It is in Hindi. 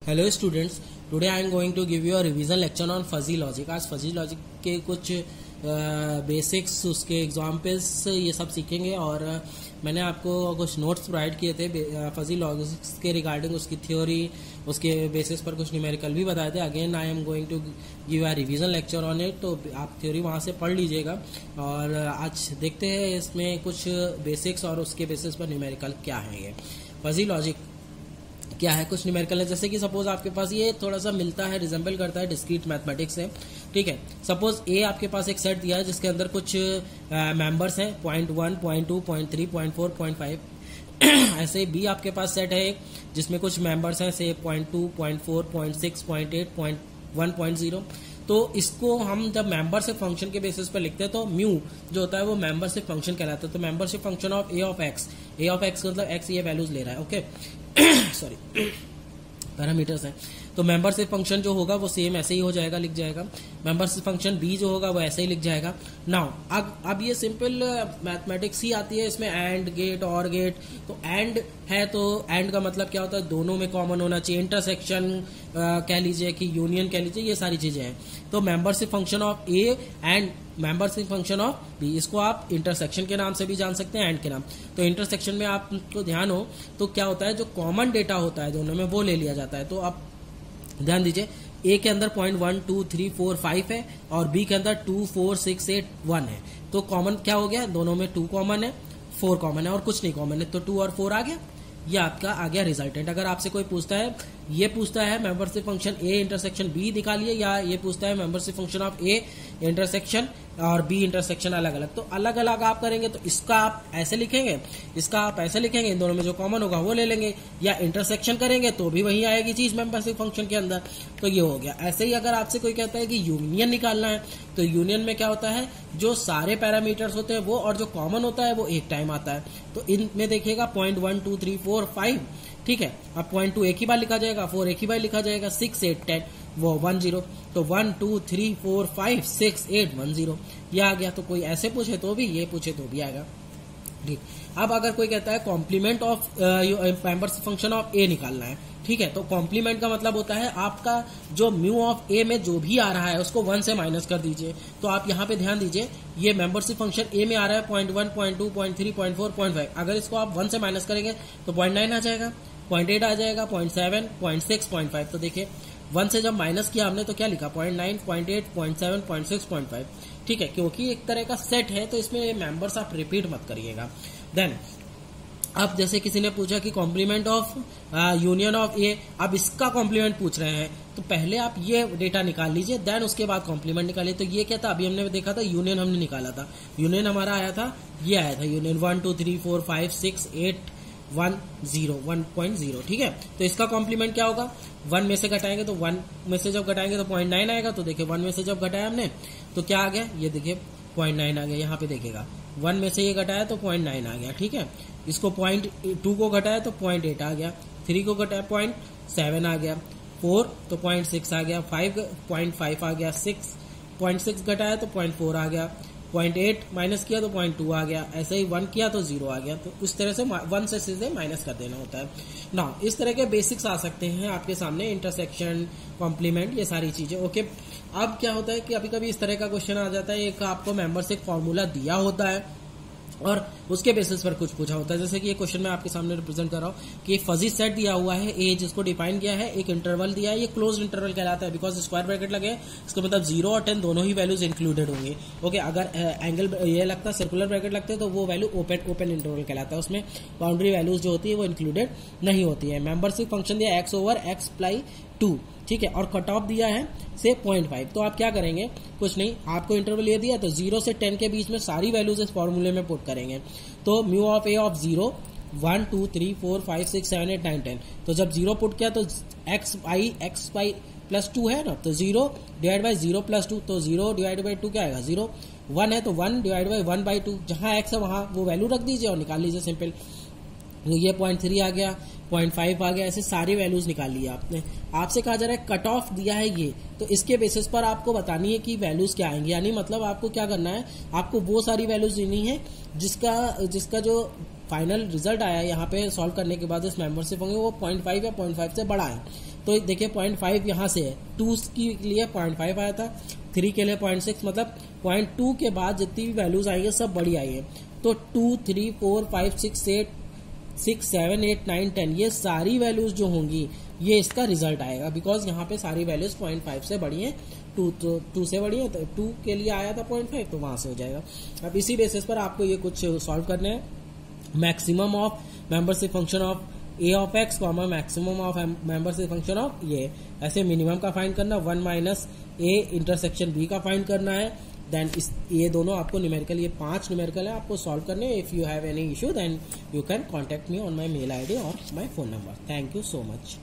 Hello students, today I am going to give you a revision lecture on fuzzy logic. आज फजी लॉजिक के कुछ बेसिक्स, उसके एग्जाम्पल्स ये सब सीखेंगे और मैंने आपको कुछ नोट्स प्रोवाइड किए थे फजी लॉजिक्स के रिगार्डिंग, उसकी थ्योरी, उसके बेसिस पर कुछ न्यूमेरिकल भी बताए थे। Again I am going to give a revision lecture on it, तो आप थ्योरी वहाँ से पढ़ लीजिएगा। और आज देखते हैं इसमें कुछ बेसिक्स और उसके बेसिस पर न्यूमेरिकल क्या है। ये फजी लॉजिक क्या है, कुछ न्यूमेरिकल है। जैसे कि सपोज आपके पास ये थोड़ा सा मिलता है, रिजेंबल करता है डिस्क्रीट मैथमेटिक्स से, ठीक है। सपोज ए आपके पास एक सेट दिया है जिसके अंदर कुछ मेंबर्स हैं 0.1, 0.2, 0.3, 0.4, 0.5 ऐसे बी आपके पास सेट है एक जिसमें कुछ मेंबर्स हैं से 0.2, 0.4, 0.6, 0.8, 1, 0. तो इसको हम जब मेंबरशिप फंक्शन के बेसिस पर लिखते हैं तो म्यू जो होता है वो मेंबरशिप फंक्शन कहलाता है। तो membership function of A of x मतलब एक्स ये वैल्यूज ले रहा है, ओके सॉरी पैरामीटर्स हैं। तो मेंबरशिप फंक्शन जो होगा वो सेम ऐसे ही हो जाएगा, लिख जाएगा। मेंबरशिप फंक्शन बी जो होगा वो ऐसे ही लिख जाएगा। नाउ अब ये सिंपल मैथमेटिक्स ही आती है इसमें, एंड गेट और गेट। तो एंड है तो एंड का मतलब क्या होता है, दोनों में कॉमन होना चाहिए। इंटरसेक्शन कह लीजिए कि यूनियन कह लीजिए, ये सारी चीजें हैं। तो membership function of A and membership function of B, इसको आप इंटरसेक्शन के नाम से भी जान सकते हैं, एंड के नाम। तो इंटरसेक्शन में आपको ध्यान हो तो क्या होता है, जो कॉमन डेटा होता है दोनों में वो ले लिया जाता है। तो आप ध्यान दीजिए, ए के अंदर 0.1, 2, 3, 4, 5 है और बी के अंदर 2, 4, 6, 8, 1 है। तो कॉमन क्या हो गया, दोनों में 2 कॉमन है, 4 कॉमन है और कुछ नहीं कॉमन है। तो 2 और 4 आ गया, ये आपका आ गया रिजल्टेंट। अगर आपसे कोई पूछता है, ये पूछता है membership function A intersection B निकालिए, या ये पूछता है membership function of A intersection और बी इंटरसेक्शन अलग अलग, तो अलग अलग आप करेंगे। तो इसका आप ऐसे लिखेंगे, इसका आप ऐसे लिखेंगे, इन दोनों में जो कॉमन होगा वो ले लेंगे, या इंटरसेक्शन करेंगे तो भी वही आएगी चीज मेंबरशिप फंक्शन के अंदर। तो ये हो गया। ऐसे ही अगर आपसे कोई कहता है कि यूनियन निकालना है, तो यूनियन में क्या होता है, जो सारे पैरामीटर्स होते हैं वो और जो कॉमन होता है वो एक टाइम आता है। तो इनमें देखिएगा 0.1, 2, 3, 4, 5, ठीक है। अब 0.2 एक ही बार लिखा जाएगा, 4 एक ही बार लिखा जाएगा, 6, 8, 10 वो 1, 0। तो 1, 2, 3, 4, 5, 6, 8, 1, 0 ये आ गया। तो कोई ऐसे पूछे तो भी, ये पूछे तो भी आएगा, ठीक। अब अगर कोई कहता है complement of membership function of A निकालना है, ठीक है। तो कॉम्प्लीमेंट का मतलब होता है आपका जो म्यू ऑफ ए में जो भी आ रहा है उसको 1 से माइनस कर दीजिए। तो आप यहाँ पे ध्यान दीजिए, ये मेंबरशिप फंक्शन ए में आ रहा है 0.1, 0.2, 0.3, 0.4, 0.5। अगर इसको आप 1 से माइनस करेंगे तो 0.9 आ जाएगा, 0.8 आ जाएगा, 0.7, 0.6, 0.5। तो देखिए 1 से जब माइनस किया हमने तो क्या लिखा, 0.9, 0.8, 0.7, 0.6, 0.5, ठीक है। क्योंकि एक तरह का सेट है तो इसमें मेंबर्स आप रिपीट मत करिएगा। देन अब जैसे किसी ने पूछा कि कॉम्प्लीमेंट ऑफ यूनियन ऑफ ए, अब इसका कॉम्प्लीमेंट पूछ रहे हैं, तो पहले आप ये डेटा निकाल लीजिए, देन उसके बाद कॉम्प्लीमेंट निकालिए। तो ये क्या था, अभी हमने देखा था यूनियन, हमने निकाला था यूनियन, हमारा आया था, ये आया था यूनियन 1, 2, 3, 4, 5, 6, 8, 1, 0, 1.0, ठीक है। तो इसका कॉम्प्लीमेंट क्या होगा, 1 में से घटाएंगे तो 1 में से जब घटाएंगे तो 0.9 आएगा। तो देखिए 1 में से जब घटाया हमने तो क्या आ गया, ये देखिए 0.9 आ गया। यहाँ पे देखिएगा 1 में से ये घटाया तो 0.9 आ गया, ठीक है। इसको 0.2 को घटाया तो 0.8 आ गया, 3 को घटाया 0.7 आ गया, 4 तो 0.6 आ गया, 5 0.5 आ गया, 6 घटाया तो 0.4 आ गया, 0.8 माइनस किया तो 0.2 आ गया, ऐसे ही 1 किया तो 0 आ गया। तो उस तरह से 1 से सीधे माइनस कर देना होता है ना। इस तरह के बेसिक्स आ सकते हैं आपके सामने, इंटरसेक्शन, कॉम्प्लीमेंट, ये सारी चीजें, ओके। अब क्या होता है कि कभी कभी इस तरह का क्वेश्चन आ जाता है, एक आपको मेंबरशिप फॉर्मूला दिया होता है और उसके बेसिस पर कुछ पूछा होता है। जैसे कि ये क्वेश्चन मैं आपके सामने रिप्रेजेंट कर रहा हूँ कि एक फजी सेट दिया हुआ है ए, जिसको डिफाइन किया है, एक इंटरवल दिया है, ये क्लोज्ड इंटरवल कहलाता है बिकॉज स्क्वायर ब्रैकेट लगे हैं, इसका मतलब 0 और 10 दोनों ही वैल्यूज इंक्लूडेड होंगे, ओके। अगर एंगल ये लगता है, सर्कुलर ब्रैकेट लगते हैं, तो वो वैल्यू ओपन इंटरवल कहलाता है, उसमें बाउंड्री वैल्यूज जो होती है वो इंक्लूडेड नहीं होती है। मेंबरशिप फंक्शन दिया x ओवर x प्लाई 2, ठीक है, और कट ऑफ दिया है से 0.5। तो आप क्या करेंगे, कुछ नहीं, आपको इंटरवल ये दिया तो 0 से 10 के बीच में सारी वैल्यूज इस फॉर्मूले में पुट करेंगे। तो म्यू ऑफ ए ऑफ 0, 1, 2, 3, 4, 5, 6, 7, 8, 9, 10। तो जब 0 पुट किया तो x बाई प्लस 2 है ना, तो 0 डिवाइड बाई 0 प्लस 2, तो 0 डिवाइड बाई 2 क्या आएगा, 0। 1 है तो 1 डिवाइड बाई 1 बाई 2, जहां x है वहां वो वैल्यू रख दीजिए और निकाल लीजिए, सिंपल। ये 0.3 आ गया, 0.5 आ गया, ऐसे सारी वैल्यूज निकाल लिया आपने। आपसे कहा जा रहा है कट ऑफ दिया है ये, तो इसके बेसिस पर आपको बतानी है कि वैल्यूज क्या आएंगी। यानी मतलब आपको क्या करना है, आपको वो सारी वैल्यूज देनी है जिसका जो फाइनल रिजल्ट आया है यहाँ पे सॉल्व करने के बाद इस मेंबरशिप होंगे वो 0.5 या 0.5 से बड़ा है। तो देखिए 0.5 यहाँ से है, 2 के लिए 0.5 आया था, 3 के लिए 0.6, मतलब 0.2 के बाद जितनी भी वैल्यूज आई है सब बड़ी आई है। तो 2, 3, 4, 5, 6, 7, 8, 9, 10 ये सारी वैल्यूज जो होंगी ये इसका रिजल्ट आएगा, बिकॉज यहाँ पे सारी वैल्यूज 0.5 से बड़ी हैं, 2 से बड़ी है, तो 2 के लिए आया था 0.5 तो वहां से हो जाएगा। अब इसी बेसिस पर आपको ये कुछ सॉल्व करने हैं। Maximum of membership function of A of x comma maximum of membership function of ये, ऐसे मिनिमम का फाइंड करना, 1 माइनस ए इंटरसेक्शन बी का फाइंड करना है। देन ये दोनों आपको न्यूमेरिकल, ये 5 न्यूमेरिकल है आपको सॉल्व करने। If you have any issue then you can contact me on my mail ID और my phone number. Thank you so much.